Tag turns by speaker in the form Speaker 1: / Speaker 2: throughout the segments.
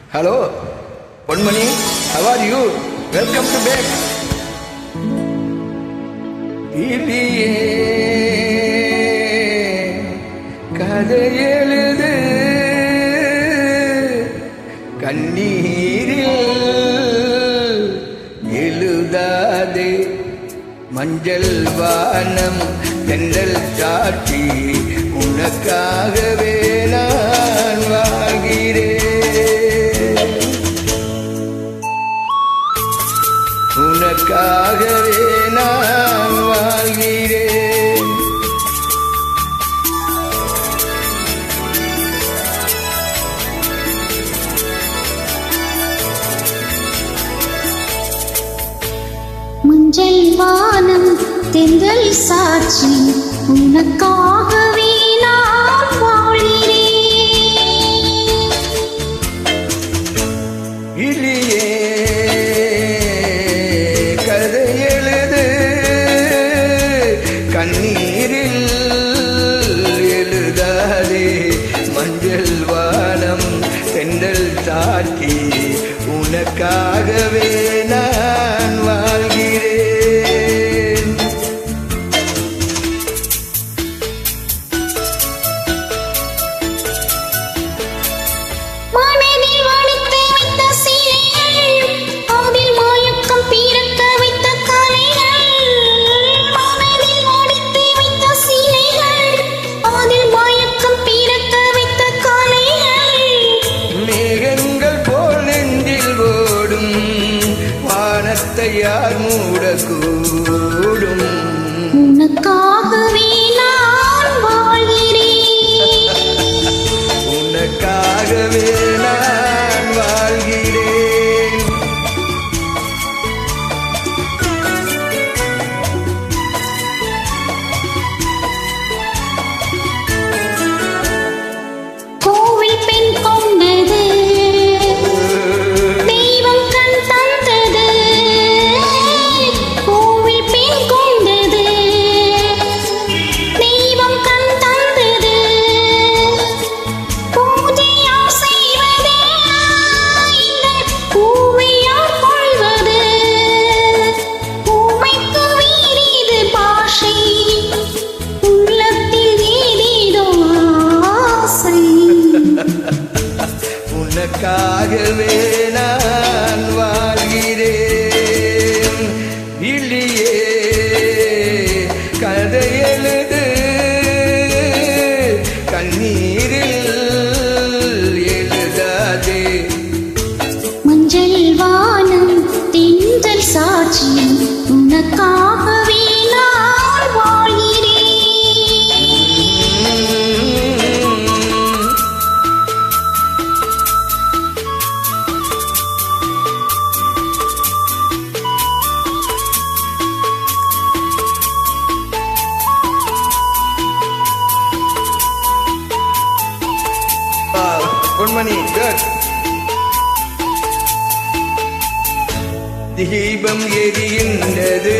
Speaker 1: Hello, Ponmani, how are you? Welcome to back. இலியே கதை எழுது கண்ணீரில் எழுதாதே மஞ்சள் வானம் தென்றல் சாட்சி உனக்காகவே நான் வாழ்கிறேன் உனக்காகவே நான் வாழ்கிறேன்
Speaker 2: மஞ்சள் வானம் தென்றல் சாட்சி உனக்காகவே நான் வாழ்கிறேன்
Speaker 1: இலியே கதை எழுது கண்ணீரில் எழுதாதே மஞ்சள் வானம் தென்றல் சாட்சி உனக்காகவே நான் வாழ்கிறேன்
Speaker 2: மனதில் வடித்து வைத்த சீலைகள் அதில் மயக்கம் பிறக்க வைத்த கலைகள் மனதில் வடித்து வைத்த சீலைகள் அதில் மயக்கம் பிறக்க வைத்த கலைகள்
Speaker 1: மேகங்கள் போல் நெஞ்சில் ஓடும் வானத்தை யார் மூடக்கூடும்
Speaker 2: உனக்காகவே நான் வாழ்கிறேன்
Speaker 1: உனக்காகவே நான் வாழ்கிறேன்
Speaker 2: கோவில் பெண் கொண்டது தெய்வம் கண் தந்தது கோவில் பெண் கொண்டது தெய்வம் கண் தந்தது பூஜையார் செய்வது இந்த பூவையார் கொள்வது பூமைக்கு வீரிது பாஷை உள்ளத்தில் ஏதேதோ ஆசை
Speaker 1: உனக்காகவே நான் வாழ்கிறேன் இலியே கதை எழுது கண்ணீரில் எழுதாதே
Speaker 2: மஞ்சள் வானம் தென்றல் சாட்சி உனக்காகவே நான் வாழ்கிறேன்
Speaker 1: பொன்மணி குட் தீபம் எரிகின்றது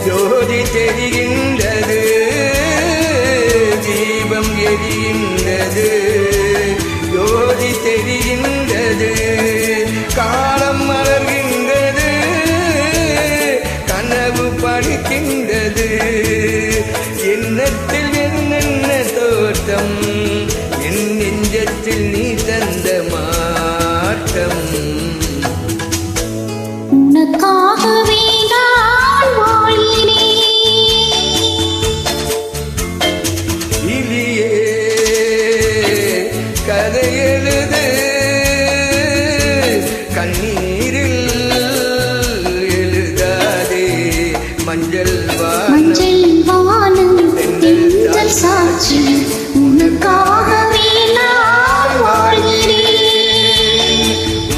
Speaker 1: ஜோதி தெரிகின்றது தீபம் எரிகின்றது ஜோதி தெரிகின்றது காலம் மலர்கின்றது கனவு படுக்கின்றது எண்ணத்தில் என்னென்ன தோட்டம் என் நெஞ்சத்தில் நீ தந்த மாற்றம்
Speaker 2: உனக்காகவே நான் வாழ்கிறேன்
Speaker 1: இலியே கதை எழுது கண்ணீரில் எழுதாதே மஞ்சள்
Speaker 2: மஞ்சள் வானம் தென்றல் சாட்சி உனக்காகவே நான் வாழ்கிறேன்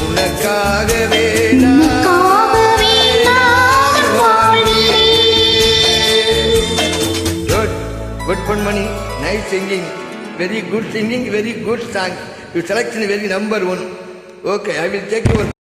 Speaker 1: உனக்காகவே
Speaker 2: உனக்காகவே நான் வாழ்கிறேன்
Speaker 1: Good Ponmani, nice singing, very good singing, very good song. Your selection is very number one. Okay, I will take your